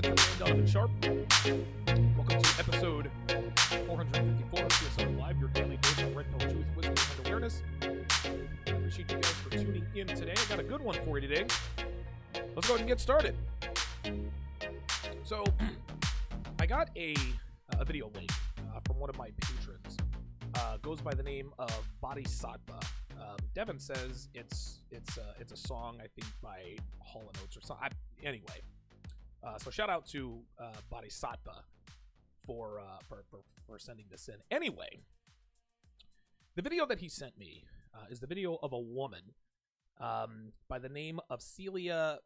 it's the man Donovan Sharpe. Welcome to episode 454 of CSR Live, your daily dose of red pill truth, wisdom, and awareness. Appreciate you guys for tuning in today. I got a good one for you today. Let's go ahead and get started. So, I got a video link from one of my patrons. Goes by the name of Bodhisattva. Devin says it's a song, I think, by Hall & Oates or something. Anyway, so shout out to Bodhisattva for sending this in. Anyway, the video that he sent me is the video of a woman by the name of Celia.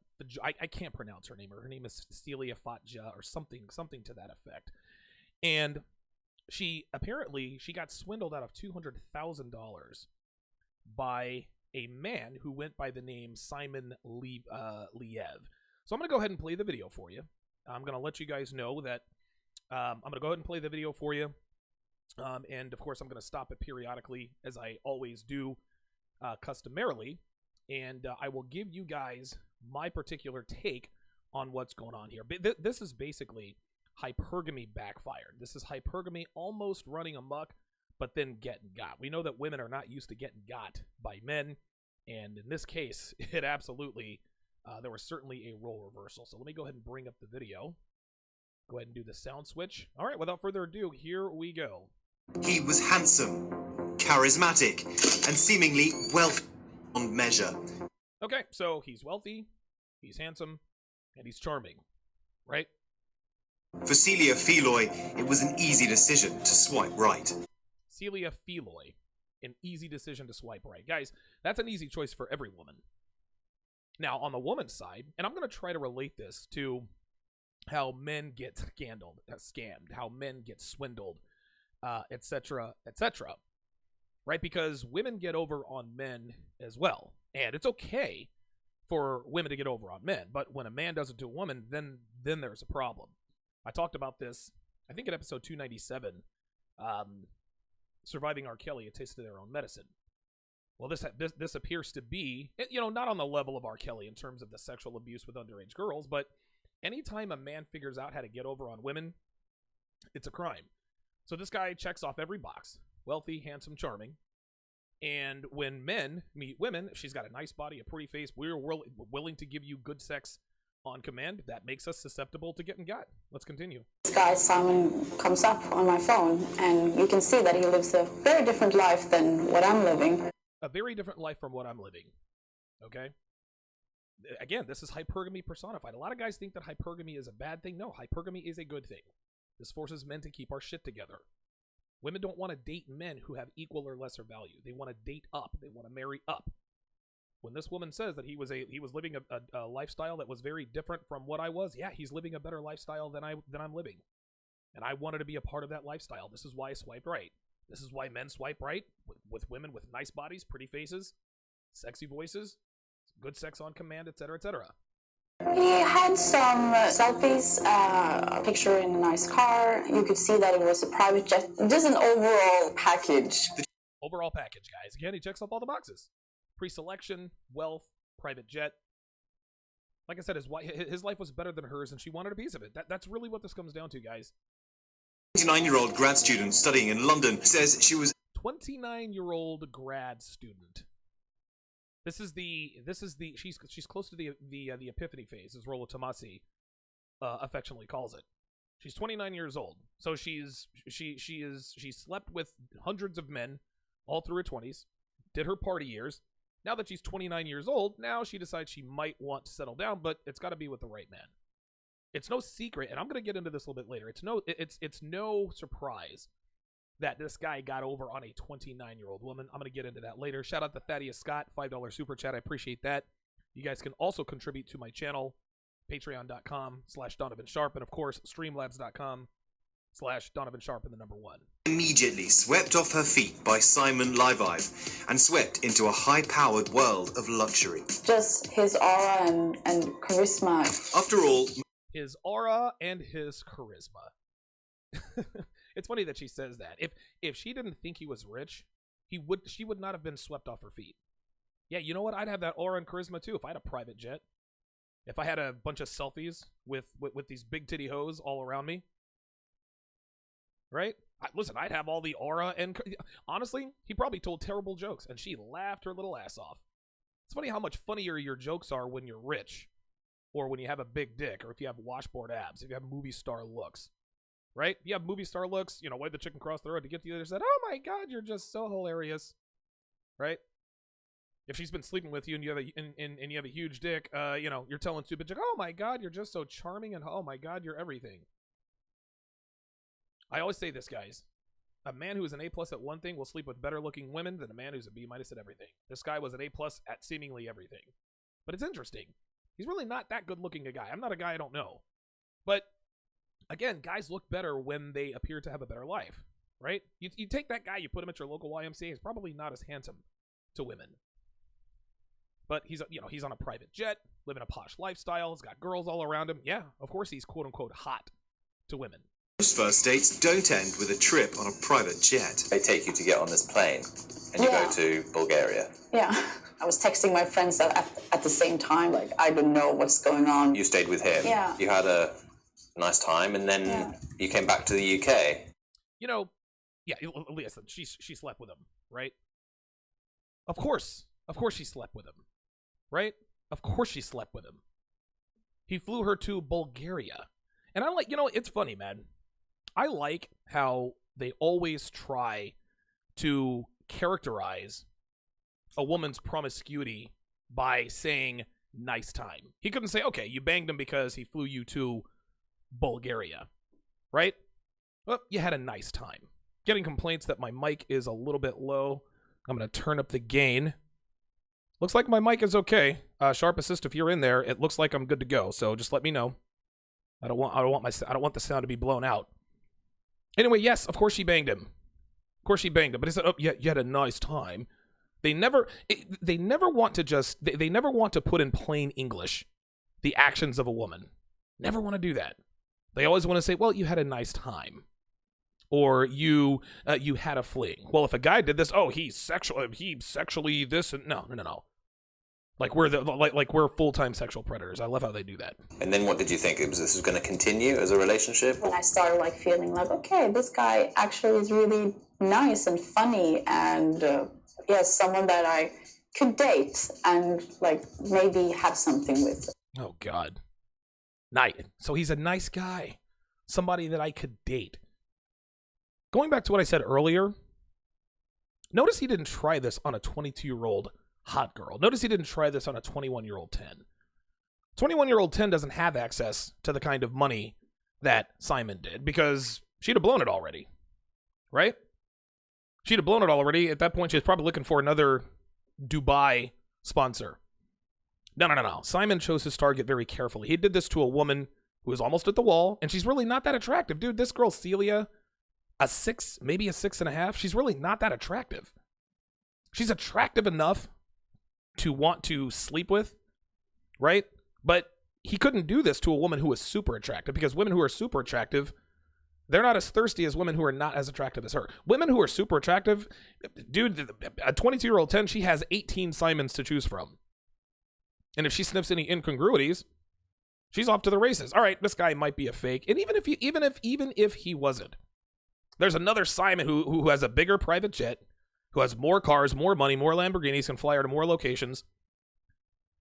I can't pronounce her name. Her name is Celia Fatja or something to that effect. And she got swindled out of $200,000 by a man who went by the name Simon Liev. So I'm going to go ahead and play the video for you. I'm going to let you guys know that I'm going to go ahead and play the video for you. And of course, I'm going to stop it periodically, as I always do customarily. And I will give you guys my particular take on what's going on here. This is basically hypergamy backfired. This is hypergamy almost running amok, but then getting got. We know that women are not used to getting got by men. And in this case, it absolutely... there was certainly a role reversal. So let me go ahead and bring up the video. Go ahead and do the sound switch. All right, without further ado, here we go. He was handsome, charismatic, and seemingly wealthy beyond measure. Okay, so he's wealthy, he's handsome, and he's charming, right? For Celia Feloy, it was an easy decision to swipe right. Celia Feloy, an easy decision to swipe right. Guys, that's an easy choice for every woman. Now, on the woman's side, and I'm going to try to relate this to how men get scammed, how men get swindled, etc., etc., right? Because women get over on men as well. And it's okay for women to get over on men, but when a man does it to a woman, then there's a problem. I talked about this, I think, in episode 297, Surviving R. Kelly, A Taste of Their Own Medicine. Well, this appears to be, not on the level of R. Kelly in terms of the sexual abuse with underage girls, but anytime a man figures out how to get over on women, it's a crime. So this guy checks off every box: wealthy, handsome, charming. And when men meet women, if she's got a nice body, a pretty face, we're willing to give you good sex on command. That makes us susceptible to getting got. Let's continue. This guy, Simon, comes up on my phone, and you can see that he lives a very different life than what I'm living. A very different life from what I'm living. Okay? Again, this is hypergamy personified. A lot of guys think that hypergamy is a bad thing. No, hypergamy is a good thing. This forces men to keep our shit together. Women don't want to date men who have equal or lesser value. They want to date up. They want to marry up. When this woman says that he was living a lifestyle that was very different from what I was, yeah, he's living a better lifestyle than I'm living. And I wanted to be a part of that lifestyle. This is why I swiped right. This is why men swipe right with women with nice bodies, pretty faces, sexy voices, good sex on command, etc., etc. He had some selfies, a picture in a nice car. You could see that it was a private jet. Just an overall package. Overall package, guys. Again, he checks off all the boxes. Pre-selection, wealth, private jet. Like I said, his life was better than hers, and she wanted a piece of it. That's really what this comes down to, guys. 29-year-old grad student studying in London says she was 29-year-old grad student. She's close to the epiphany phase, as Rollo Tomasi affectionately calls it. She's 29 years old, so she slept with hundreds of men all through her 20s, did her party years. Now that she's 29 years old, now she decides she might want to settle down, but it's got to be with the right man. It's no secret, and I'm going to get into this a little bit later. It's no surprise that this guy got over on a 29-year-old woman. I'm going to get into that later. Shout out to Thaddeus Scott, $5 super chat. I appreciate that. You guys can also contribute to my channel, patreon.com/Donovan Sharpe, and of course, streamlabs.com/Donovan Sharpe and the number 1. immediately swept off her feet by Simon Liev and swept into a high-powered world of luxury. Just his aura and charisma. After all, his aura and his charisma. It's funny that she says that. If she didn't think he was rich, she would not have been swept off her feet. Yeah, you know what? I'd have that aura and charisma too if I had a private jet. If I had a bunch of selfies with these big titty hoes all around me, right? Listen, I'd have all the aura, and honestly, he probably told terrible jokes, and she laughed her little ass off. It's funny how much funnier your jokes are when you're rich, or when you have a big dick, or if you have washboard abs, if you have movie star looks, right? If you have movie star looks, you know, wipe the chicken across the road to get to the other side. Oh my God, you're just so hilarious, right? If she's been sleeping with you and you have you have a huge dick, you know, you're telling stupid joke. Oh my God, you're just so charming, and oh my God, you're everything. I always say this, guys. A man who is an A+ at one thing will sleep with better looking women than a man who's a B- at everything. This guy was an A+ at seemingly everything. But it's interesting. He's really not that good looking a guy. I'm not a guy I don't know. But again, guys look better when they appear to have a better life, right? You take that guy, you put him at your local YMCA, he's probably not as handsome to women. But he's on a private jet, living a posh lifestyle, he's got girls all around him. Yeah, of course he's quote unquote hot to women. Most first dates don't end with a trip on a private jet. They take you to get on this plane, and you go to Bulgaria. Yeah. I was texting my friends at the same time, like, I don't know what's going on. You stayed with him. Yeah. You had a nice time, and then you came back to the UK. You know, yeah, listen, she slept with him, right? Of course she slept with him, right? Of course she slept with him. He flew her to Bulgaria. And I like, you know, it's funny, man. I like how they always try to characterize a woman's promiscuity by saying nice time. He couldn't say, okay, you banged him because he flew you to Bulgaria, right? Well, you had a nice time. Getting complaints that my mic is a little bit low. I'm going to turn up the gain. Looks like my mic is okay. Sharpe Assist, if you're in there, it looks like I'm good to go. So just let me know. I don't want the sound to be blown out. Anyway, yes, of course she banged him. Of course she banged him. But he said, oh, yeah, you had a nice time. They never want to put in plain English the actions of a woman. Never want to do that. They always want to say, well, you had a nice time. Or you had a fling. Well, if a guy did this, oh, he sexually this and no. Like we're full-time sexual predators. I love how they do that. And then what did you think? This was going to continue as a relationship? When I started like feeling like, okay, this guy actually is really nice and funny, and someone that I could date and like maybe have something with. Oh God. So he's a nice guy. Somebody that I could date. Going back to what I said earlier, notice he didn't try this on a 22-year-old hot girl. Notice he didn't try this on a 21-year-old 10. 21-year-old 10 doesn't have access to the kind of money that Simon did because she'd have blown it already, right? She'd have blown it already. At that point, she was probably looking for another Dubai sponsor. No. Simon chose his target very carefully. He did this to a woman who was almost at the wall, and she's really not that attractive. Dude, this girl, Celia, a 6, maybe a 6.5. She's really not that attractive. She's attractive enough to want to sleep with, right? But he couldn't do this to a woman who was super attractive because women who are super attractive, they're not as thirsty as women who are not as attractive as her. Women who are super attractive, dude, a 22-year-old 10, she has 18 Simons to choose from. And if she sniffs any incongruities, she's off to the races. All right, this guy might be a fake. And even if he wasn't, there's another Simon who has a bigger private jet, who has more cars, more money, more Lamborghinis, can fly her to more locations.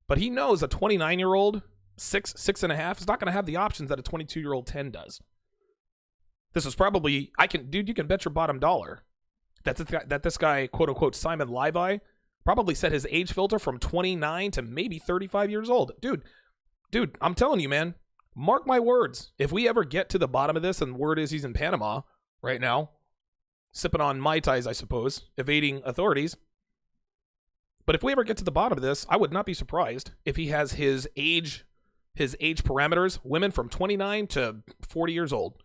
But he knows a 29-year-old, 6.5, is not going to have the options that a 22-year-old 10 does. This is probably, you can bet your bottom dollar that this guy, quote-unquote, Simon Levi, probably set his age filter from 29 to maybe 35 years old. Dude, I'm telling you, man, mark my words. If we ever get to the bottom of this, and word is he's in Panama right now, sipping on Mai Tais, I suppose, evading authorities. But if we ever get to the bottom of this, I would not be surprised if he has his age parameters, women from 29 to 40 years old.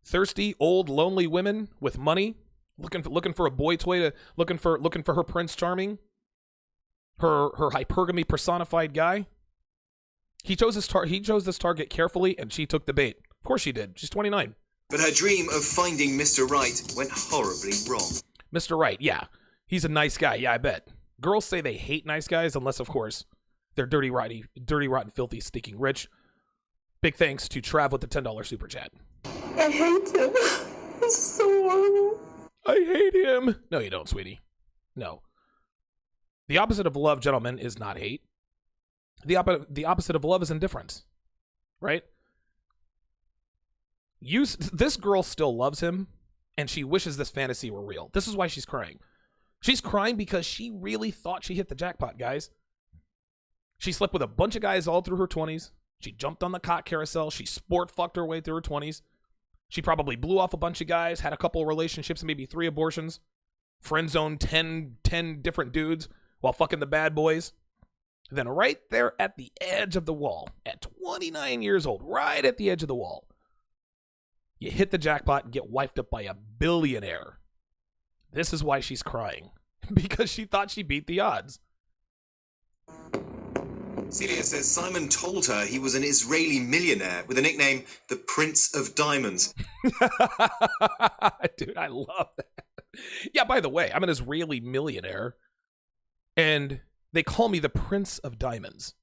Thirsty, old, lonely women with money, looking for a boy toy, looking for her Prince Charming, her hypergamy personified guy. He chose this target carefully, and she took the bait. Of course she did. She's 29. But her dream of finding Mr. Right went horribly wrong. Mr. Right, yeah. He's a nice guy, yeah, I bet. Girls say they hate nice guys unless, of course, They're dirty, rotten, filthy, stinking rich. Big thanks to Trav with the $10 super chat. I hate him. He's so horrible. I hate him. No, you don't, sweetie. No. The opposite of love, gentlemen, is not hate. The opposite of love is indifference. Right? This girl still loves him, and she wishes this fantasy were real. This is why she's crying. She's crying because she really thought she hit the jackpot, guys. She slept with a bunch of guys all through her 20s. She jumped on the cock carousel. She sport fucked her way through her 20s. She probably blew off a bunch of guys, had a couple of relationships, maybe 3 abortions, friend zoned 10 different dudes while fucking the bad boys. Then right there at the edge of the wall, at 29 years old, right at the edge of the wall, you hit the jackpot and get wifed up by a billionaire. This is why she's crying. Because she thought she beat the odds. Celia says Simon told her he was an Israeli millionaire with a nickname, the Prince of Diamonds. Dude, I love that. Yeah, by the way, I'm an Israeli millionaire, and they call me the Prince of Diamonds.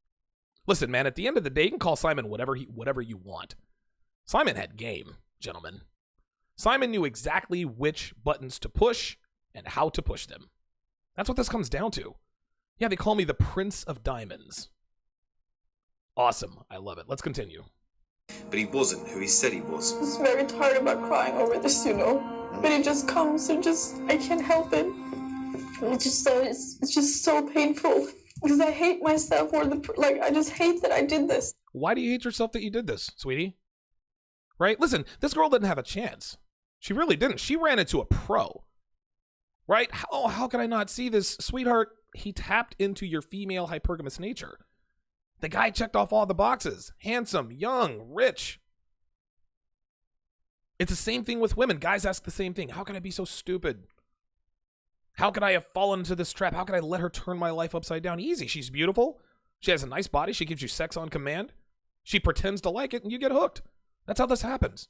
Listen, man, at the end of the day, you can call Simon whatever you want. Simon had game, gentlemen. Simon knew exactly which buttons to push and how to push them. That's what this comes down to. Yeah, they call me the Prince of Diamonds. Awesome. I love it. Let's continue. But he wasn't who he said he was. I'm just very tired about crying over this, But it just comes and I can't help it. It's just so painful. Because I hate myself I just hate that I did this. Why do you hate yourself that you did this, sweetie? Right? Listen, this girl didn't have a chance. She really didn't. She ran into a pro. Right? How could I not see this? Sweetheart, he tapped into your female hypergamous nature. The guy checked off all the boxes. Handsome, young, rich. It's the same thing with women. Guys ask the same thing. How could I be so stupid? How could I have fallen into this trap? How could I let her turn my life upside down? Easy. She's beautiful. She has a nice body. She gives you sex on command. She pretends to like it, and you get hooked. That's how this happens.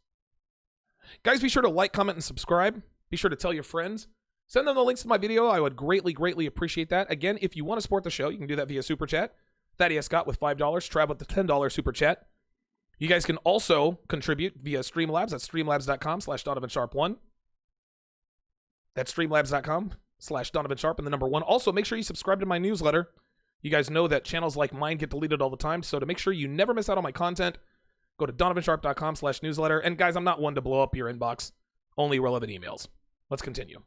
Guys, be sure to like, comment, and subscribe. Be sure to tell your friends. Send them the links to my video. I would greatly, greatly appreciate that. Again, if you want to support the show, you can do that via Super Chat. Thaddeus Scott with $5. Trav with the $10 Super Chat. You guys can also contribute via Streamlabs. That's streamlabs.com/DonovanSharpe1. That's streamlabs.com/DonovanSharpe and the number 1. Also, make sure you subscribe to my newsletter. You guys know that channels like mine get deleted all the time. So to make sure you never miss out on my content, go to DonovanSharpe.com/newsletter. And guys, I'm not one to blow up your inbox. Only relevant emails. Let's continue.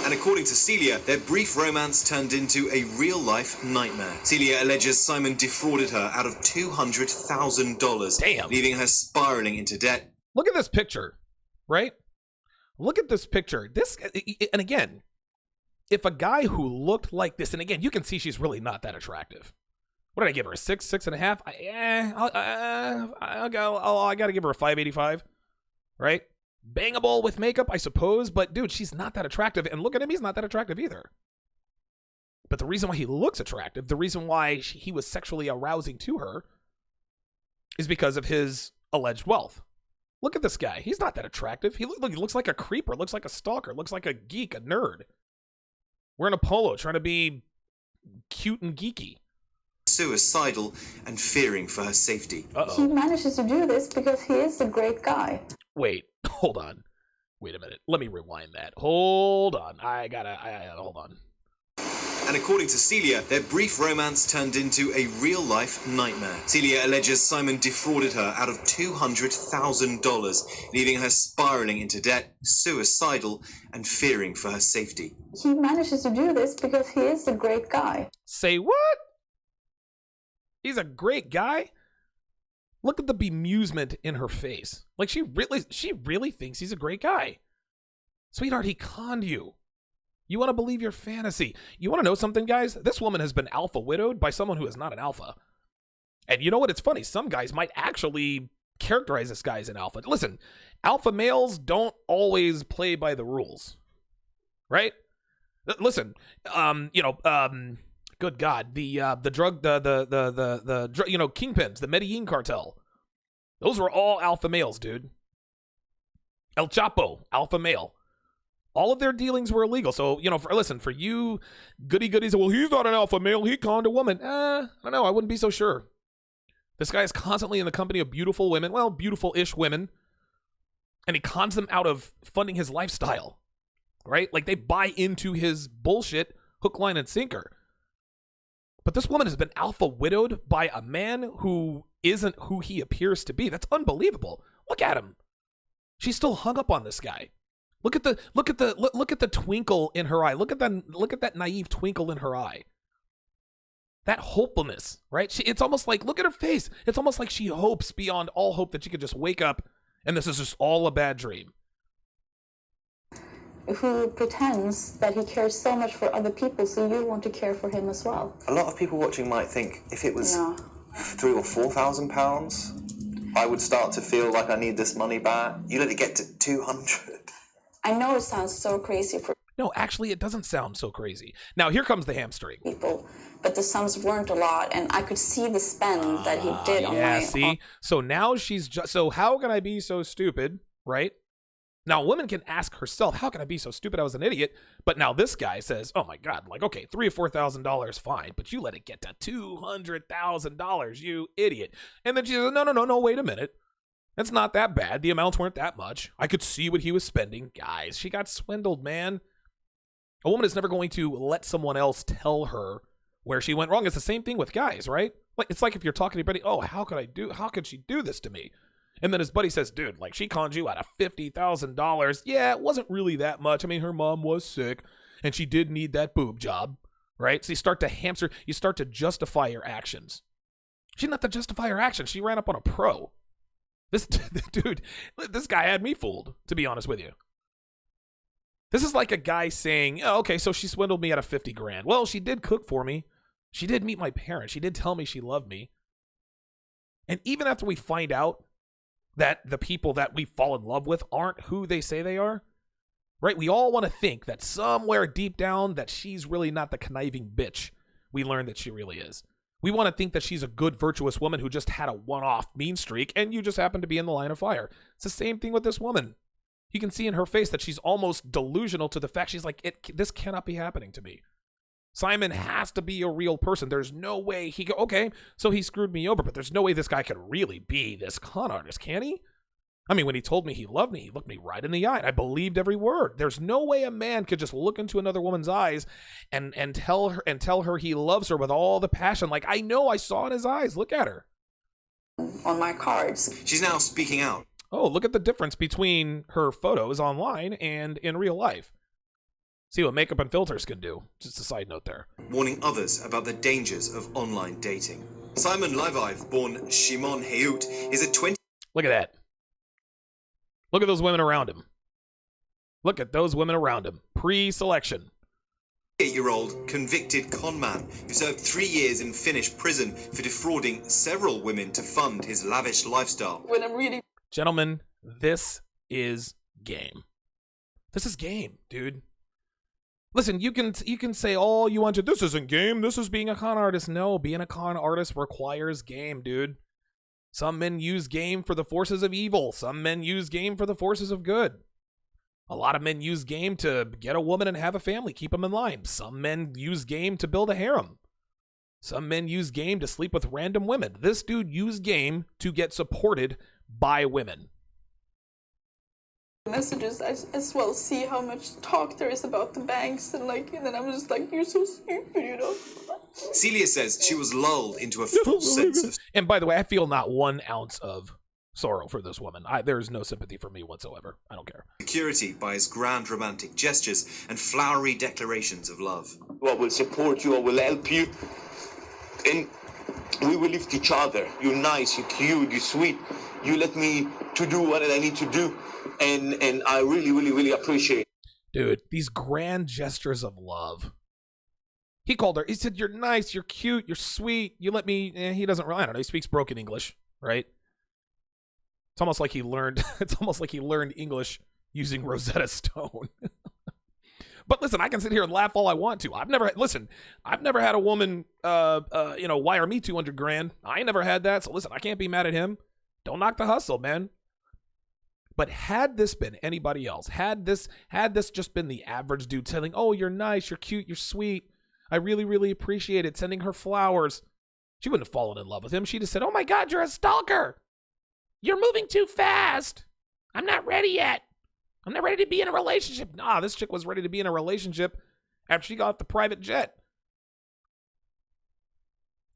And according to Celia, their brief romance turned into a real-life nightmare. Celia alleges Simon defrauded her out of $200,000, Damn. leaving her spiraling into debt. Look at this picture, right? Look at this picture. And again, if a guy who looked like this, and again, you can see she's really not that attractive. What did I give her? A 6, 6.5? I got to give her a 5.85, right? Bangable with makeup, I suppose, but dude, she's not that attractive. And look at him, he's not that attractive either. But the reason why he looks attractive, the reason why he was sexually arousing to her, is because of his alleged wealth. Look at this guy. He's not that attractive. He looks like a creeper, looks like a stalker, looks like a geek, a nerd. Wearing a polo, trying to be cute and geeky. Suicidal and fearing for her safety. He manages to do this because he is a great guy. Wait, hold on. Wait a minute. Let me rewind that. Hold on. Hold on. And according to Celia, their brief romance turned into a real-life nightmare. Celia alleges Simon defrauded her out of $200,000, leaving her spiraling into debt, suicidal, and fearing for her safety. He manages to do this because he is a great guy. Say what? He's a great guy? Look at the bemusement in her face. Like she really thinks he's a great guy. Sweetheart, he conned you. You want to believe your fantasy. You want to know something, guys? This woman has been alpha widowed by someone who is not an alpha. And you know what? It's funny. Some guys might actually characterize this guy as an alpha. Listen, alpha males don't always play by the rules. Right? Listen, good God, the drug, kingpins, the Medellin cartel. Those were all alpha males, dude. El Chapo, alpha male. All of their dealings were illegal. So, for you goody goodies, well, he's not an alpha male. He conned a woman. I don't know. I wouldn't be so sure. This guy is constantly in the company of beautiful women. Well, beautiful-ish women. And he cons them out of funding his lifestyle. Right? Like, they buy into his bullshit hook, line, and sinker. But this woman has been alpha widowed by a man who isn't who he appears to be. That's unbelievable. Look at him. She's still hung up on this guy. Look at the twinkle in her eye. Look at that naive twinkle in her eye. That hopefulness, right? It's almost like, look at her face. It's almost like she hopes beyond all hope that she could just wake up and this is just all a bad dream. Who pretends that he cares so much for other people, so you want to care for him as well. A lot of people watching might think if it was £3,000 or £4,000, I would start to feel like I need this money back. You let it get to 200. I know it sounds so crazy for No, actually, it doesn't sound so crazy. Now, here comes the hamstring. people, but the sums weren't a lot, and I could see the spend that he did on my... See? So now she's just... So how can I be so stupid, right? Now, a woman can ask herself, how can I be so stupid? I was an idiot. But now this guy says, oh my God, like, okay, $3,000 or $4,000, fine. But you let it get to $200,000, you idiot. And then she says, no, wait a minute. That's not that bad. The amounts weren't that much. I could see what he was spending. Guys, she got swindled, man. A woman is never going to let someone else tell her where she went wrong. It's the same thing with guys, right? Like, it's like if you're talking to your buddy, oh, how could she do this to me? And then his buddy says, dude, like, she conned you out of $50,000. Yeah, it wasn't really that much. I mean, her mom was sick and she did need that boob job, right? So you start to hamster, you start to justify your actions. She didn't have to justify her actions. She ran up on a pro. This guy had me fooled, to be honest with you. This is like a guy saying, oh, okay, so she swindled me out of 50 grand. Well, she did cook for me. She did meet my parents. She did tell me she loved me. And even after we find out that the people that we fall in love with aren't who they say they are, right? We all want to think that somewhere deep down that she's really not the conniving bitch we learn that she really is. We want to think that she's a good, virtuous woman who just had a one-off mean streak, and you just happen to be in the line of fire. It's the same thing with this woman. You can see in her face that she's almost delusional to the fact she's like, this cannot be happening to me. Simon has to be a real person. There's no way okay, so he screwed me over, but there's no way this guy could really be this con artist, can he? I mean, when he told me he loved me, he looked me right in the eye, and I believed every word. There's no way a man could just look into another woman's eyes and tell her he loves her with all the passion. Like, I know, I saw in his eyes. Look at her. On my cards. She's now speaking out. Oh, look at the difference between her photos online and in real life. See what makeup and filters can do. Just a side note there. Warning others about the dangers of online dating. Simon Levive, born Shimon Heut, is a 20... Look at that. Look at those women around him. Look at those women around him. Pre-selection. 28-year-old convicted conman who served 3 years in Finnish prison for defrauding several women to fund his lavish lifestyle. When I'm reading... Gentlemen, this is game. This is game, dude. Listen, you can say all you want to. This isn't game. This is being a con artist. No, being a con artist requires game, dude. Some men use game for the forces of evil. Some men use game for the forces of good. A lot of men use game to get a woman and have a family, keep them in line. Some men use game to build a harem. Some men use game to sleep with random women. This dude used game to get supported by women. Messages, I as well see how much talk there is about the banks, and then I'm just like, you're so stupid, you know. Celia says she was lulled into a false sense of... And by the way, I feel not 1 ounce of sorrow for this woman. There's no sympathy for me whatsoever. I don't care. security by his grand romantic gestures and flowery declarations of love. I will support you, I will help you, and we will lift each other. You're nice, you're cute, you're sweet. You let me to do what I need to do, and I really, really, really appreciate it. Dude, these grand gestures of love. He called her. He said, you're nice, you're cute, you're sweet. You let me... he doesn't... I don't know. He speaks broken English, right? It's almost like he learned... It's almost like he learned English using Rosetta Stone. But listen, I can sit here and laugh all I want to. I've never had a woman, wire me 200 grand. I ain't never had that. So listen, I can't be mad at him. Don't knock the hustle, man. But had this been anybody else, had this just been the average dude telling, oh, you're nice, you're cute, you're sweet, I really, really appreciate it, sending her flowers, she wouldn't have fallen in love with him. She'd have said, oh my God, you're a stalker. You're moving too fast. I'm not ready yet. I'm not ready to be in a relationship. Nah, this chick was ready to be in a relationship after she got off the private jet.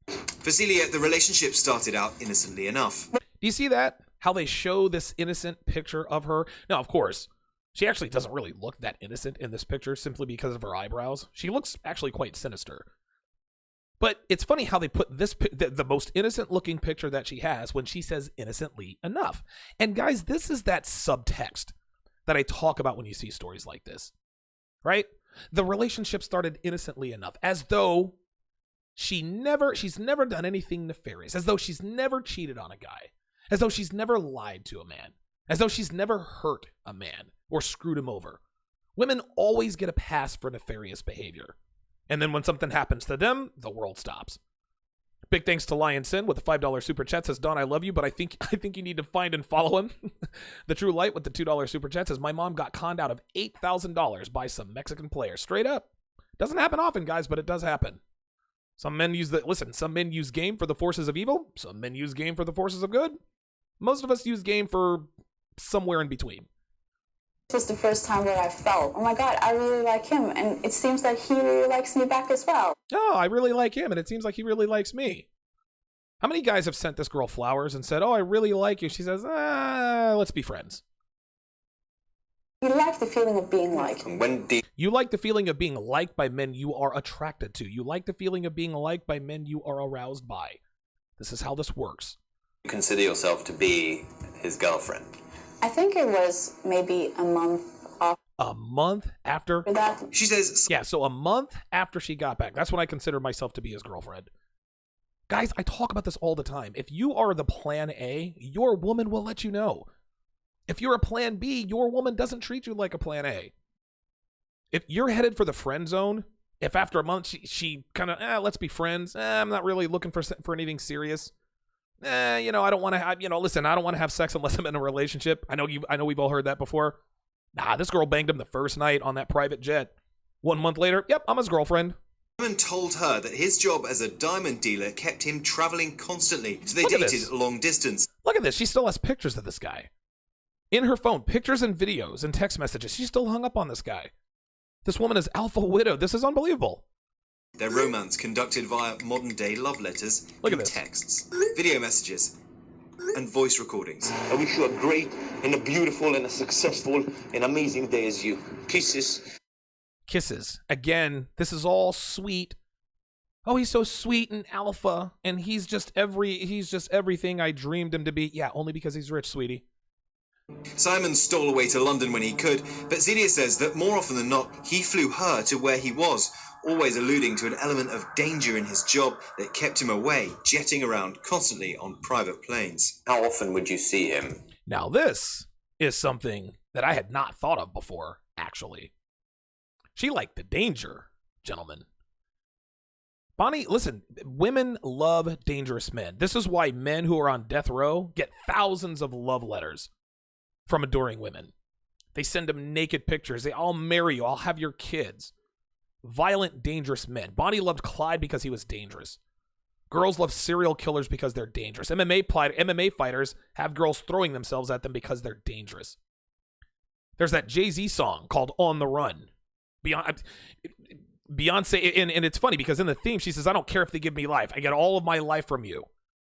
For Celia, the relationship started out innocently enough. Do you see that? How they show this innocent picture of her? Now, of course, she actually doesn't really look that innocent in this picture simply because of her eyebrows. She looks actually quite sinister. But it's funny how they put this the most innocent looking picture that she has when she says innocently enough. And guys, this is that subtext that I talk about when you see stories like this, right? The relationship started innocently enough, as though she's never done anything nefarious, as though she's never cheated on a guy, as though she's never lied to a man, as though she's never hurt a man or screwed him over. Women always get a pass for nefarious behavior. And then when something happens to them, the world stops. Big thanks to Lion Sin with the $5 super chat. Says, Don, I love you, but I think you need to find and follow him. The True Light with the $2 super chat says, my mom got conned out of $8,000 by some Mexican player. Straight up. Doesn't happen often, guys, but it does happen. Some men use game for the forces of evil. Some men use game for the forces of good. Most of us use game for somewhere in between. This was the first time where I felt, oh my God, I really like him. And it seems that he really likes me back as well. Oh, I really like him, and it seems like he really likes me. How many guys have sent this girl flowers and said, oh, I really like you? She says, let's be friends. You like the feeling of being liked. You like the feeling of being liked by men you are attracted to. You like the feeling of being liked by men you are aroused by. This is how this works. You consider yourself to be his girlfriend? I think it was maybe a month after. A month after? That. She says... Yeah, so a month after she got back. That's when I consider myself to be his girlfriend. Guys, I talk about this all the time. If you are the plan A, your woman will let you know. If you're a plan B, your woman doesn't treat you like a plan A. If you're headed for the friend zone, if after a month she kind of, let's be friends. I'm not really looking for anything serious. I don't want to have, listen, I don't want to have sex unless I'm in a relationship. I know we've all heard that before. Nah, this girl banged him the first night on that private jet. 1 month later, yep, I'm his girlfriend. Simon told her that his job as a diamond dealer kept him traveling constantly, so they dated long distance. Look at this. She still has pictures of this guy. In her phone, pictures and videos and text messages. She's still hung up on this guy. This woman is alpha widow. This is unbelievable. Their romance conducted via modern-day love letters, texts, video messages, and voice recordings. I wish you a great and a beautiful and a successful and amazing day as you. Kisses. Kisses. Again, this is all sweet. Oh, he's so sweet and alpha, and he's just everything I dreamed him to be. Yeah, only because he's rich, sweetie. Simon stole away to London when he could, but Celia says that more often than not, he flew her to where he was, always alluding to an element of danger in his job that kept him away, jetting around constantly on private planes. How often would you see him? Now this is something that I had not thought of before, actually. She liked the danger, gentlemen. Bonnie, listen, women love dangerous men. This is why men who are on death row get thousands of love letters from adoring women. They send them naked pictures. I'll marry you. I'll have your kids. Violent, dangerous men. Bonnie loved Clyde because he was dangerous. Girls love serial killers because they're dangerous. MMA fighters have girls throwing themselves at them because they're dangerous. There's that Jay-Z song called On the Run. Beyonce, and it's funny because in the theme, she says, I don't care if they give me life. I get all of my life from you.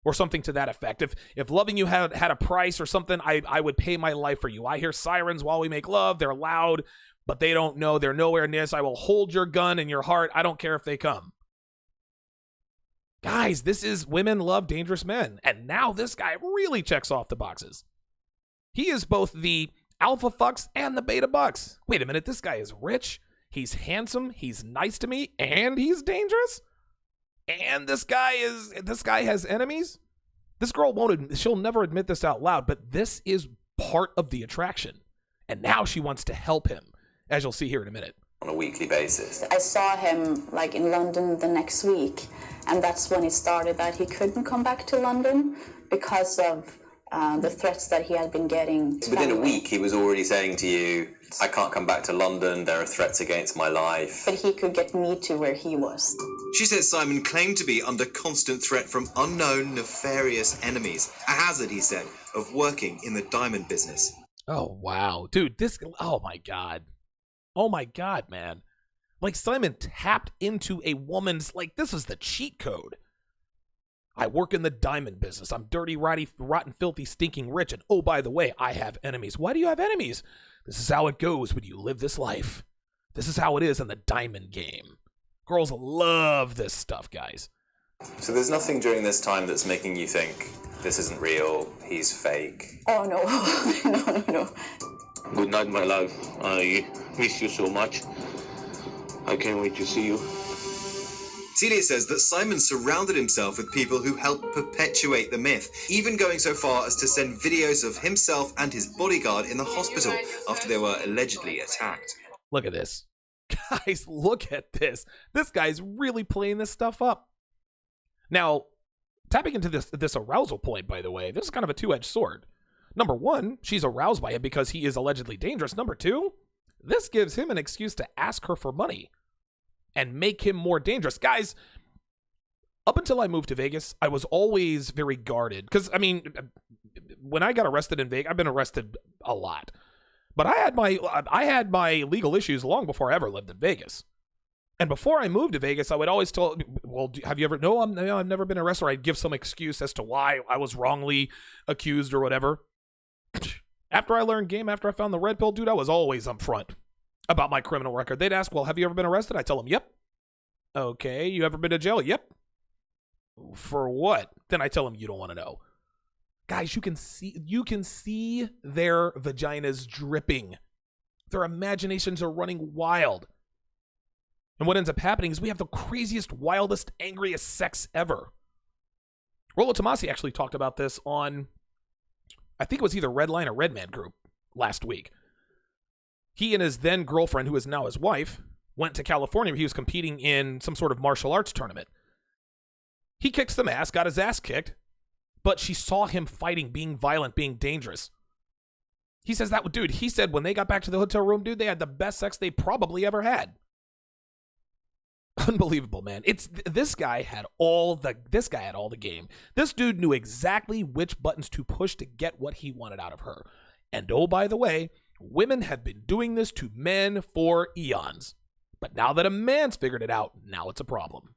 Or something to that effect. If loving you had a price or something, I would pay my life for you. I hear sirens while we make love. They're loud, but they don't know. They're nowhere near us. I will hold your gun in your heart. I don't care if they come. Guys, this is women love dangerous men. And now this guy really checks off the boxes. He is both the alpha fucks and the beta bucks. Wait a minute, this guy is rich. He's handsome. He's nice to me. And he's dangerous? And this guy has enemies? This girl she'll never admit this out loud, but this is part of the attraction. And now she wants to help him, as you'll see here in a minute. On a weekly basis. I saw him in London the next week, and that's when it started that he couldn't come back to London because of the threats that he had been getting. Within a week, he was already saying to you, I can't come back to London, there are threats against my life. But he could get me to where he was. She says Simon claimed to be under constant threat from unknown, nefarious enemies. A hazard, he said, of working in the diamond business. Oh, wow. Dude, oh my God. Oh my God, man. Like, Simon tapped into a woman's, like, this is the cheat code. I work in the diamond business. I'm dirty, rotten, filthy, stinking rich. And oh, by the way, I have enemies. Why do you have enemies? This is how it goes when you live this life. This is how it is in the diamond game. Girls love this stuff, guys. So there's nothing during this time that's making you think, this isn't real, he's fake? Oh, no. No. Good night, my love. I miss you so much. I can't wait to see you. Celia says that Simon surrounded himself with people who helped perpetuate the myth, even going so far as to send videos of himself and his bodyguard in the hospital after they were allegedly attacked. Look at this. Guys, look at this. This guy's really playing this stuff up. Now, tapping into this arousal point, by the way, this is kind of a two-edged sword. Number one, she's aroused by him because he is allegedly dangerous. Number two, this gives him an excuse to ask her for money and make him more dangerous. Guys, up until I moved to Vegas, I was always very guarded. Because, I mean, when I got arrested in Vegas, I've been arrested a lot. But I had my legal issues long before I ever lived in Vegas. And before I moved to Vegas, I would always tell, well, have you ever, no, I've never been arrested. Or I'd give some excuse as to why I was wrongly accused or whatever. After I learned game, after I found the red pill, dude, I was always upfront about my criminal record. They'd ask, well, have you ever been arrested? I tell them, yep. Okay, you ever been to jail? Yep. For what? Then I tell them, you don't want to know. Guys, you can see their vaginas dripping. Their imaginations are running wild. And what ends up happening is we have the craziest, wildest, angriest sex ever. Rollo Tomasi actually talked about this on, I think it was either Redline or Redman Group last week. He and his then girlfriend, who is now his wife, went to California where he was competing in some sort of martial arts tournament. He kicks some ass, got his ass kicked, but she saw him fighting, being violent, being dangerous. He says that, dude, he said when they got back to the hotel room, dude, they had the best sex they probably ever had. Unbelievable, man. This guy had all the game. This dude knew exactly which buttons to push to get what he wanted out of her. And oh, by the way, women have been doing this to men for eons. But now that a man's figured it out, now it's a problem.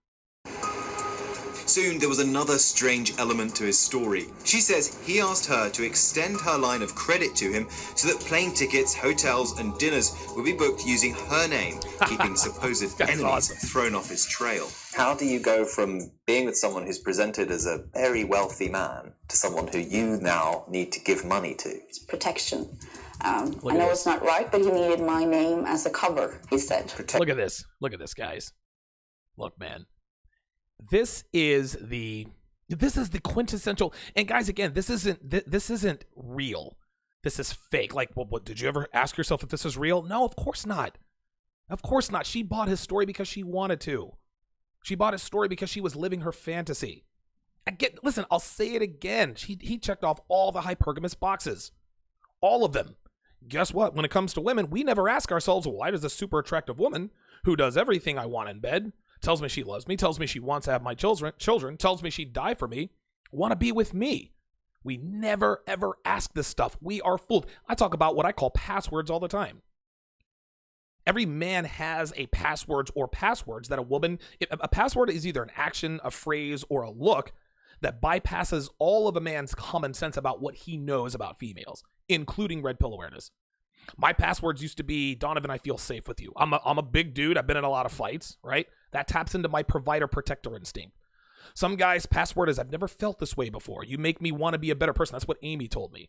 Soon, there was another strange element to his story. She says he asked her to extend her line of credit to him so that plane tickets, hotels, and dinners would be booked using her name, keeping supposed enemies awesome. thrown off his trail. How do you go from being with someone who's presented as a very wealthy man to someone who you now need to give money to? It's protection. I know it's not right, but he needed my name as a cover, he said. Look at this. Look at this, guys. Look, man. This is the quintessential, and guys, again, this isn't real. This is fake. Like, well, what, did you ever ask yourself if this is real? No, of course not. Of course not. She bought his story because she wanted to. She bought his story because she was living her fantasy. Listen, I'll say it again. He checked off all the hypergamous boxes. All of them. Guess what? When it comes to women, we never ask ourselves, why does a super attractive woman who does everything I want in bed, tells me she loves me, tells me she wants to have my children, tells me she'd die for me, want to be with me? We never, ever ask this stuff. We are fooled. I talk about what I call passwords all the time. Every man has a passwords that a password is either an action, a phrase, or a look that bypasses all of a man's common sense about what he knows about females, including red pill awareness. My passwords used to be, Donovan, I feel safe with you. I'm a big dude. I've been in a lot of fights, right? That taps into my provider protector instinct. Some guys' password is, I've never felt this way before. You make me want to be a better person. That's what Amy told me,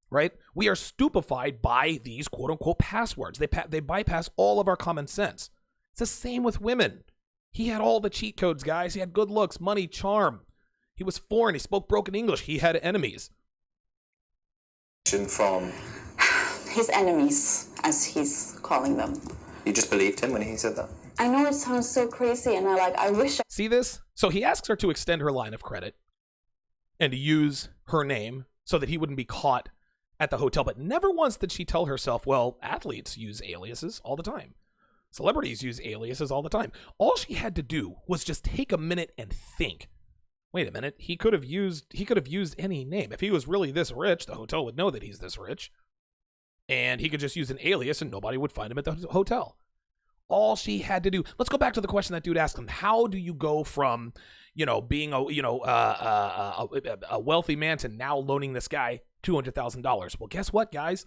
right? We are stupefied by these quote unquote passwords. They bypass all of our common sense. It's the same with women. He had all the cheat codes, guys. He had good looks, money, charm. He was foreign. He spoke broken English. He had enemies. From his enemies, as he's calling them. You just believed him when he said that? I know it sounds so crazy, and I wish See this? So he asks her to extend her line of credit and to use her name so that he wouldn't be caught at the hotel. But never once did she tell herself, well, athletes use aliases all the time. Celebrities use aliases all the time. All she had to do was just take a minute and think. Wait a minute, he could have used any name. If he was really this rich, the hotel would know that he's this rich. And he could just use an alias and nobody would find him at the hotel. All she had to do. Let's go back to the question that dude asked him. How do you go from, being a wealthy man to now loaning this guy $200,000? Well, guess what, guys?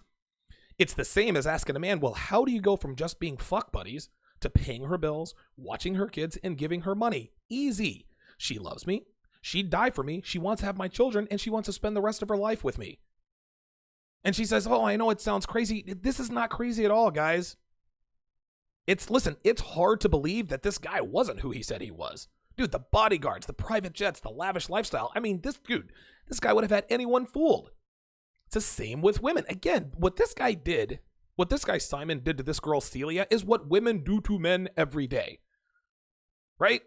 It's the same as asking a man, well, how do you go from just being fuck buddies to paying her bills, watching her kids, and giving her money? Easy. She loves me. She'd die for me. She wants to have my children, and she wants to spend the rest of her life with me. And she says, oh, I know it sounds crazy. This is not crazy at all, guys. It's hard to believe that this guy wasn't who he said he was. Dude, the bodyguards, the private jets, the lavish lifestyle. I mean, this guy would have had anyone fooled. It's the same with women. Again, what this guy Simon did to this girl Celia is what women do to men every day. Right?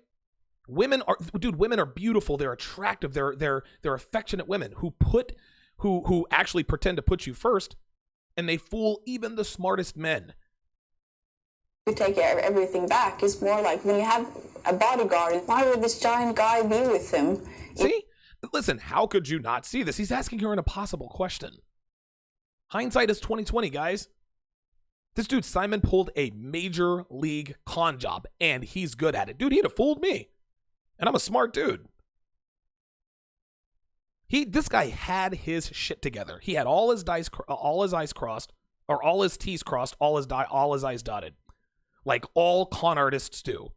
Women are beautiful, they're attractive, they're affectionate women who actually pretend to put you first, and they fool even the smartest men. You take everything back. It's more like when you have a bodyguard, why would this giant guy be with him? See? Listen, how could you not see this? He's asking her an impossible question. Hindsight is 20/20, guys. This dude, Simon, pulled a major league con job, and he's good at it. Dude, he'd have fooled me. And I'm a smart dude. This guy had his shit together. He had all his T's crossed, all his I's dotted. Like all con artists do.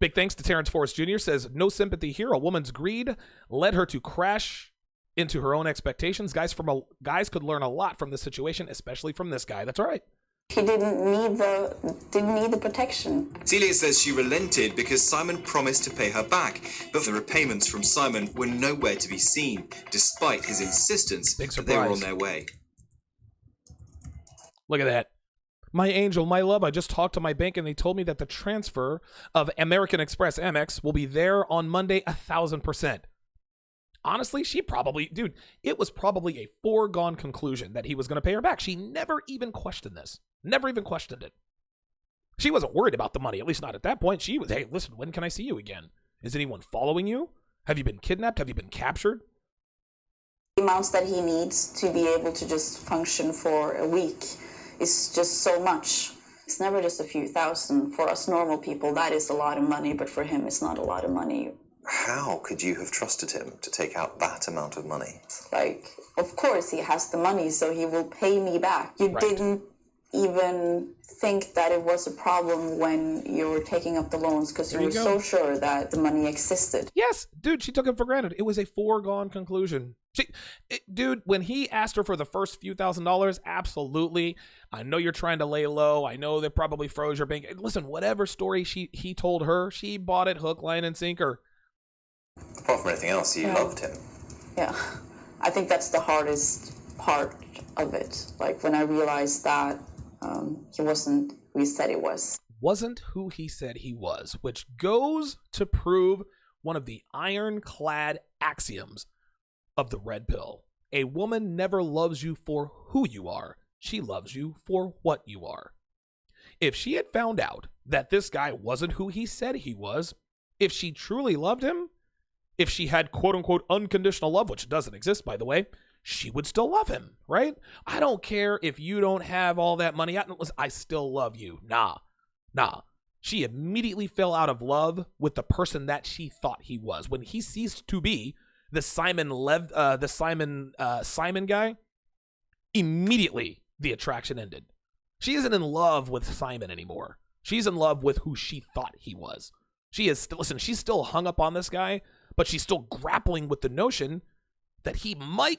Big thanks to Terrence Forrest Jr. says, no sympathy here. A woman's greed led her to crash into her own expectations. Guys could learn a lot from this situation, especially from this guy. That's right. He didn't need the protection. Celia says she relented because Simon promised to pay her back, but the repayments from Simon were nowhere to be seen, despite his insistence that they were on their way. Look at that. My angel, my love, I just talked to my bank and they told me that the transfer of American Express Amex will be there on Monday 1,000%. Honestly, it was probably a foregone conclusion that he was going to pay her back. She never even questioned this. Never even questioned it. She wasn't worried about the money, at least not at that point. She was, hey, listen, when can I see you again? Is anyone following you? Have you been kidnapped? Have you been captured? The amounts that he needs to be able to just function for a week is just so much. It's never just a few thousand. For us normal people, that is a lot of money, but for him, it's not a lot of money. How could you have trusted him to take out that amount of money? Like, of course he has the money, so he will pay me back. You didn't even think that it was a problem when you were taking up the loans because you were so sure that the money existed. Yes, dude, she took it for granted. It was a foregone conclusion. Dude, when he asked her for the first few $1,000s, absolutely. I know you're trying to lay low. I know they probably froze your bank. Listen, whatever story he told her, she bought it hook, line, and sinker. Apart from anything else, you loved him. Yeah, I think that's the hardest part of it. Like when I realized that he wasn't who he said he was. Wasn't who he said he was, which goes to prove one of the ironclad axioms of the red pill. A woman never loves you for who you are. She loves you for what you are. If she had found out that this guy wasn't who he said he was, if she truly loved him, if she had quote-unquote unconditional love, which doesn't exist, by the way, she would still love him, right? I don't care if you don't have all that money. I still love you. Nah. She immediately fell out of love with the person that she thought he was. When he ceased to be the Simon guy, immedially the attraction ended. She isn't in love with Simon anymore. She's in love with who she thought he was. She's still hung up on this guy, but she's still grappling with the notion that he might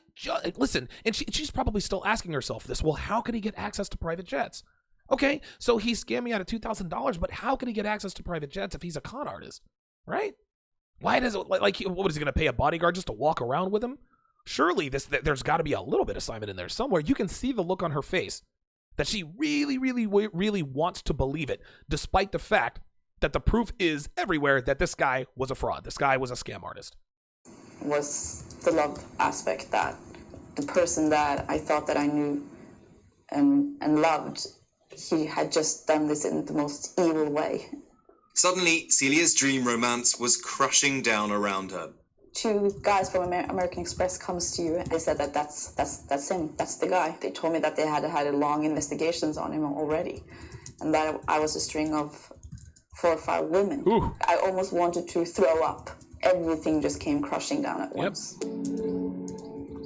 and she's probably still asking herself this. Well, how can he get access to private jets? Okay, so he scammed me out of $2,000, but how can he get access to private jets if he's a con artist, right? Why does it, what is he going to pay a bodyguard just to walk around with him? Surely there's got to be a little bit of Simon in there somewhere. You can see the look on her face that she really, really, really wants to believe it, despite the fact that the proof is everywhere that this guy was a fraud. This guy was a scam artist. Was the love aspect that the person that I thought that I knew and loved, he had just done this in the most evil way. Suddenly, Celia's dream romance was crushing down around her. 2 guys from American Express comes to you and they said that that's him, that's the guy. They told me that they had long investigations on him already, and that I was a string of 4 or 5 women. Ooh. I almost wanted to throw up. Everything just came crushing down at once.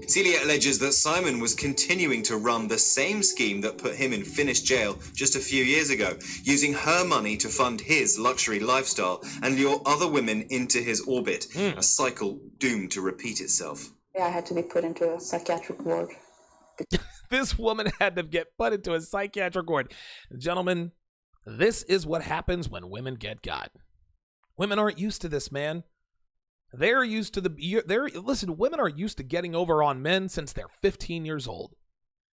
Celia alleges that Simon was continuing to run the same scheme that put him in Finnish jail just a few years ago, using her money to fund his luxury lifestyle and lure other women into his orbit, a cycle doomed to repeat itself. Yeah, I had to be put into a psychiatric ward. This woman had to get put into a psychiatric ward. Gentlemen, this is what happens when women get got. Women aren't used to this, man. They're used to listen, women are used to getting over on men since they're 15 years old.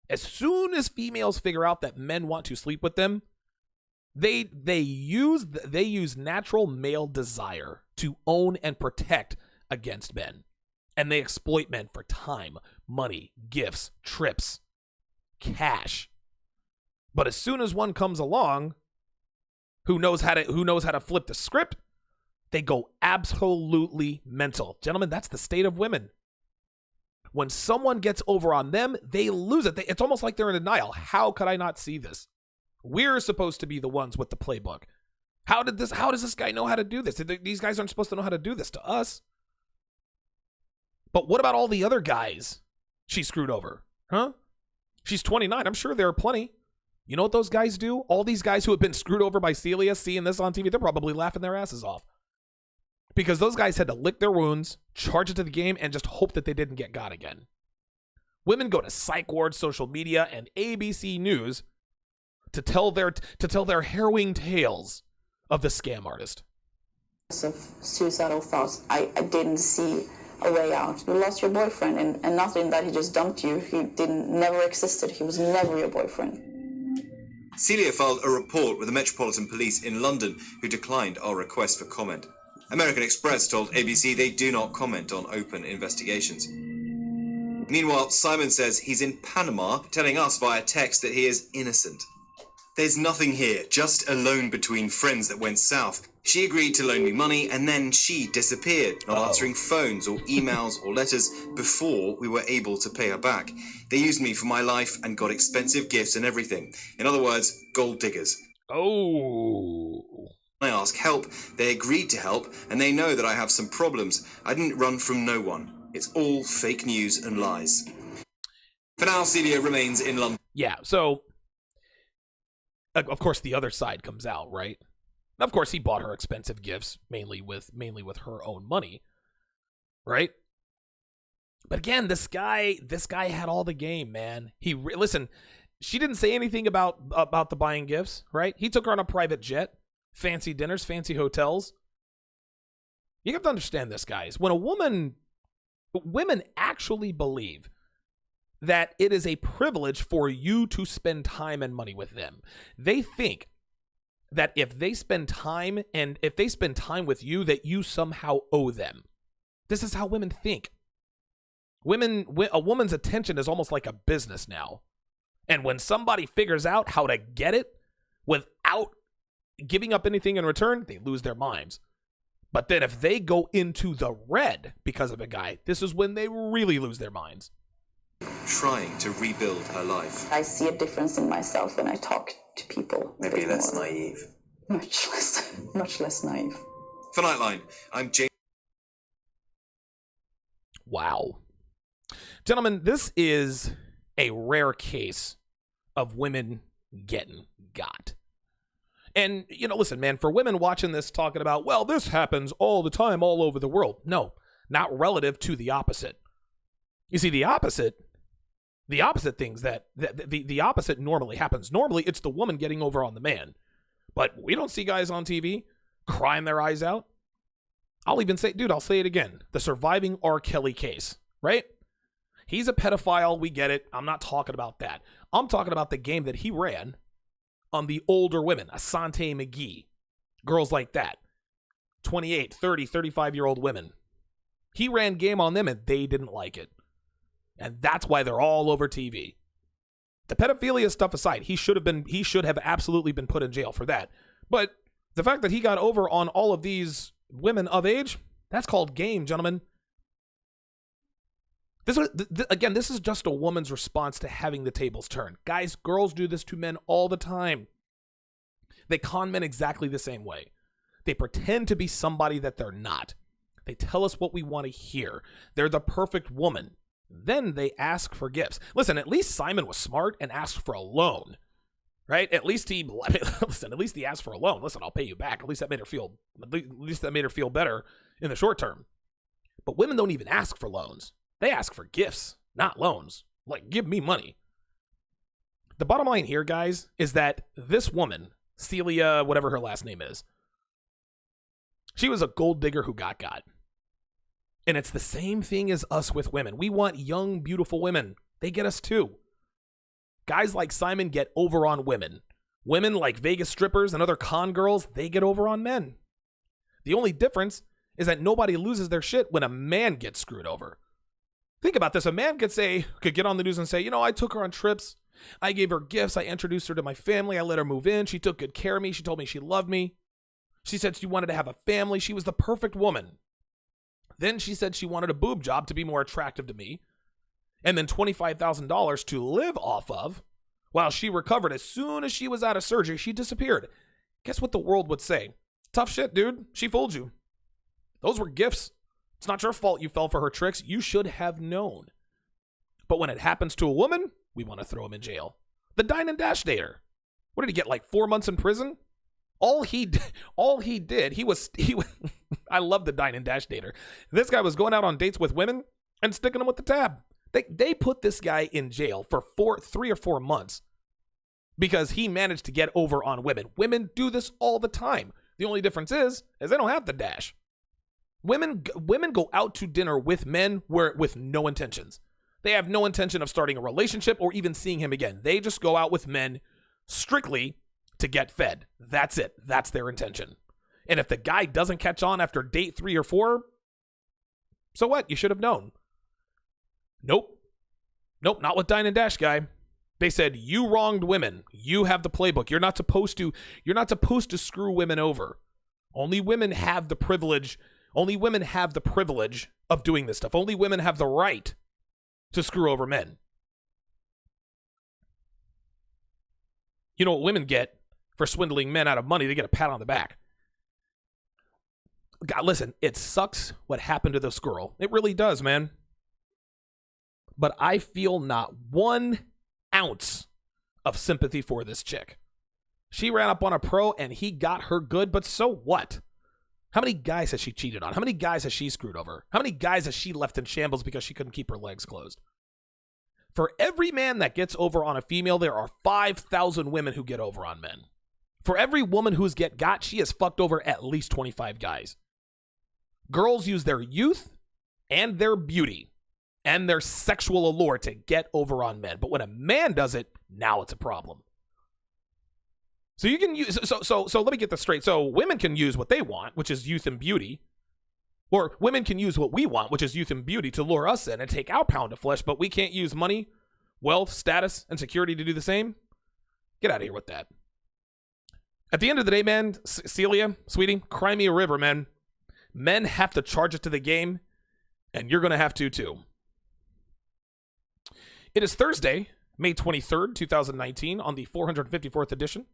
As soon as females figure out that men want to sleep with them, they use natural male desire to own and protect against men. And they exploit men for time, money, gifts, trips, cash. But as soon as one comes along who knows how to flip the script, they go absolutely mental. Gentlemen, that's the state of women. When someone gets over on them, they lose it. It's almost like they're in denial. How could I not see this? We're supposed to be the ones with the playbook. How does this guy know how to do this? These guys aren't supposed to know how to do this to us. But what about all the other guys she screwed over? Huh? She's 29. I'm sure there are plenty. You know what those guys do? All these guys who have been screwed over by Celia, seeing this on TV, they're probably laughing their asses off. Because those guys had to lick their wounds, charge it to the game, and just hope that they didn't get got again. Women go to psych wards, social media, and ABC News to tell their harrowing tales of the scam artist. Of suicidal thoughts, I didn't see a way out. You lost your boyfriend, and nothing that he just dumped you. He never existed. He was never your boyfriend. Celia filed a report with the Metropolitan Police in London, who declined our request for comment. American Express told ABC they do not comment on open investigations. Meanwhile, Simon says he's in Panama, telling us via text that he is innocent. There's nothing here, just a loan between friends that went south. She agreed to loan me money, and then she disappeared, not answering phones or emails or letters before we were able to pay her back. They used me for my life and got expensive gifts and everything. In other words, gold diggers. Oh. I ask help, they agreed to help, and they know that I have some problems. I didn't run from no one. It's all fake news and lies. For now, Celia remains in London. Yeah, so, of course, the other side comes out, right? Of course, he bought her expensive gifts, mainly with her own money, right? But again, this guy had all the game, man. Listen, she didn't say anything about the buying gifts, right? He took her on a private jet. Fancy dinners, fancy hotels. You have to understand this, guys. When women actually believe that it is a privilege for you to spend time and money with them. They think that if they spend time with you, that you somehow owe them. This is how women think. A woman's attention is almost like a business now. And when somebody figures out how to get it without giving up anything in return, they lose their minds. But then if they go into the red because of a guy, this is when they really lose their minds. Trying to rebuild her life. I see a difference in myself when I talk to people. Maybe less naive. Much less naive. For Nightline, I'm James. Wow. Gentlemen, this is a rare case of women getting got. And, listen, man, for women watching this talking about, well, this happens all the time, all over the world. No, not relative to the opposite. You see, the opposite things the opposite normally happens. Normally, it's the woman getting over on the man. But we don't see guys on TV crying their eyes out. I'll even say, dude, I'll say it again. The surviving R. Kelly case, right? He's a pedophile. We get it. I'm not talking about that. I'm talking about the game that he ran on the older women, Asante McGee, girls like that, 28, 30, 35-year-old women. He ran game on them, and they didn't like it. And that's why they're all over TV. The pedophilia stuff aside, he should have absolutely been put in jail for that. But the fact that he got over on all of these women of age, that's called game, gentlemen. This is just a woman's response to having the tables turned. Guys, girls do this to men all the time. They con men exactly the same way. They pretend to be somebody that they're not. They tell us what we want to hear. They're the perfect woman. Then they ask for gifts. Listen, at least Simon was smart and asked for a loan, right? At least he asked for a loan. Listen, I'll pay you back. At least that made her feel better in the short term. But women don't even ask for loans. They ask for gifts, not loans. Like, give me money. The bottom line here, guys, is that this woman, Celia, whatever her last name is, she was a gold digger who got. And it's the same thing as us with women. We want young, beautiful women. They get us too. Guys like Simon get over on women. Women like Vegas strippers and other con girls, they get over on men. The only difference is that nobody loses their shit when a man gets screwed over. Think about this. A man could get on the news and say, I took her on trips. I gave her gifts. I introduced her to my family. I let her move in. She took good care of me. She told me she loved me. She said she wanted to have a family. She was the perfect woman. Then she said she wanted a boob job to be more attractive to me. And then $25,000 to live off of. While she recovered, as soon as she was out of surgery, she disappeared. Guess what the world would say? Tough shit, dude. She fooled you. Those were gifts. It's not your fault you fell for her tricks. You should have known. But when it happens to a woman, we want to throw him in jail. The dine and dash dater. What did he get, like 4 months in prison? All he did, he was I love the dine and dash dater. This guy was going out on dates with women and sticking them with the tab. They put this guy in jail for 3 or 4 months because he managed to get over on women. Women do this all the time. The only difference is they don't have the dash. Women go out to dinner with men with no intentions. They have no intention of starting a relationship or even seeing him again. They just go out with men strictly to get fed. That's it. That's their intention. And if the guy doesn't catch on after date 3 or 4, so what? You should have known. Nope, not with Dine and Dash guy. They said, you wronged women. You have the playbook. You're not supposed to screw women over. Only women have the privilege. Only women have the privilege of doing this stuff. Only women have the right to screw over men. You know what women get for swindling men out of money? They get a pat on the back. God, listen, it sucks what happened to this girl. It really does, man. But I feel not 1 ounce of sympathy for this chick. She ran up on a pro and he got her good, but so what? How many guys has she cheated on? How many guys has she screwed over? How many guys has she left in shambles because she couldn't keep her legs closed? For every man that gets over on a female, there are 5,000 women who get over on men. For every woman who's got, she has fucked over at least 25 guys. Girls use their youth and their beauty and their sexual allure to get over on men. But when a man does it, now it's a problem. So you can use, so let me get this straight. So women can use what they want, which is youth and beauty. Or women can use what we want, which is youth and beauty, to lure us in and take our pound of flesh, but we can't use money, wealth, status, and security to do the same? Get out of here with that. At the end of the day, man, Celia, sweetie, cry me a river, man. Men have to charge it to the game, and you're going to have to too. It is Thursday, May 23rd, 2019, on the 454th edition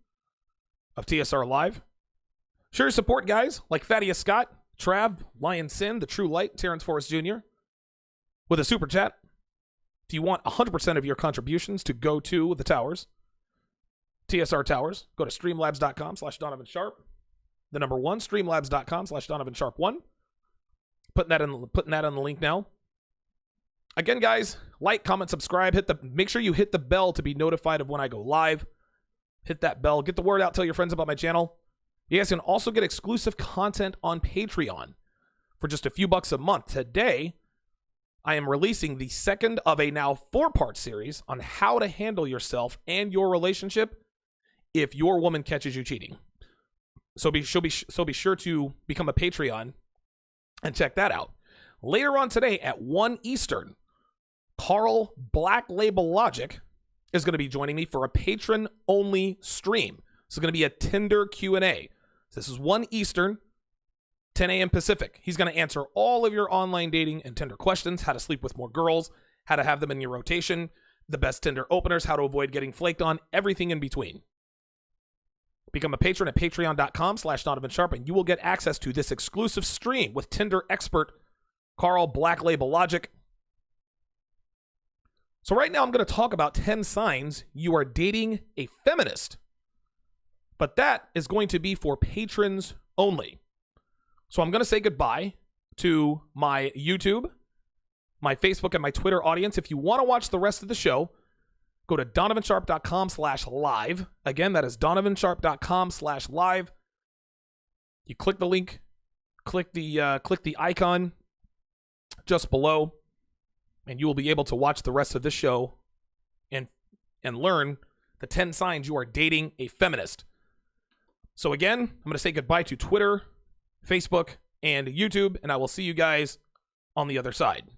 of TSR Live. Show your support, guys, like Thaddeus Scott, Trav, Lion Sin, The True Light, Terrence Forrest Jr., with a super chat. If you want 100% of your contributions to go to the towers, TSR Towers, go to streamlabs.com/Donovan Sharpe. The number 1, streamlabs.com/Donovan Sharpe 1. Putting that on the link now. Again, guys, like, comment, subscribe, make sure you hit the bell to be notified of when I go live. Hit that bell, get the word out, tell your friends about my channel. You guys can also get exclusive content on Patreon for just a few bucks a month. Today, I am releasing the second of a now 4-part series on how to handle yourself and your relationship if your woman catches you cheating. So be sure to become a Patreon and check that out. Later on today at 1 Eastern, Carl Black Label Logic is going to be joining me for a patron-only stream. This is going to be a Tinder Q&A. This is 1 Eastern, 10 a.m. Pacific. He's going to answer all of your online dating and Tinder questions, how to sleep with more girls, how to have them in your rotation, the best Tinder openers, how to avoid getting flaked on, everything in between. Become a patron at patreon.com/Donovan Sharpe, and you will get access to this exclusive stream with Tinder expert Carl Black Label Logic. So right now I'm going to talk about 10 signs you are dating a feminist. But that is going to be for patrons only. So I'm going to say goodbye to my YouTube, my Facebook, and my Twitter audience. If you want to watch the rest of the show, go to donovansharpe.com/live. Again, that is donovansharpe.com/live. You click the link, click the icon just below, and you will be able to watch the rest of this show and learn the 10 signs you are dating a feminist. So again, I'm going to say goodbye to Twitter, Facebook, and YouTube, and I will see you guys on the other side.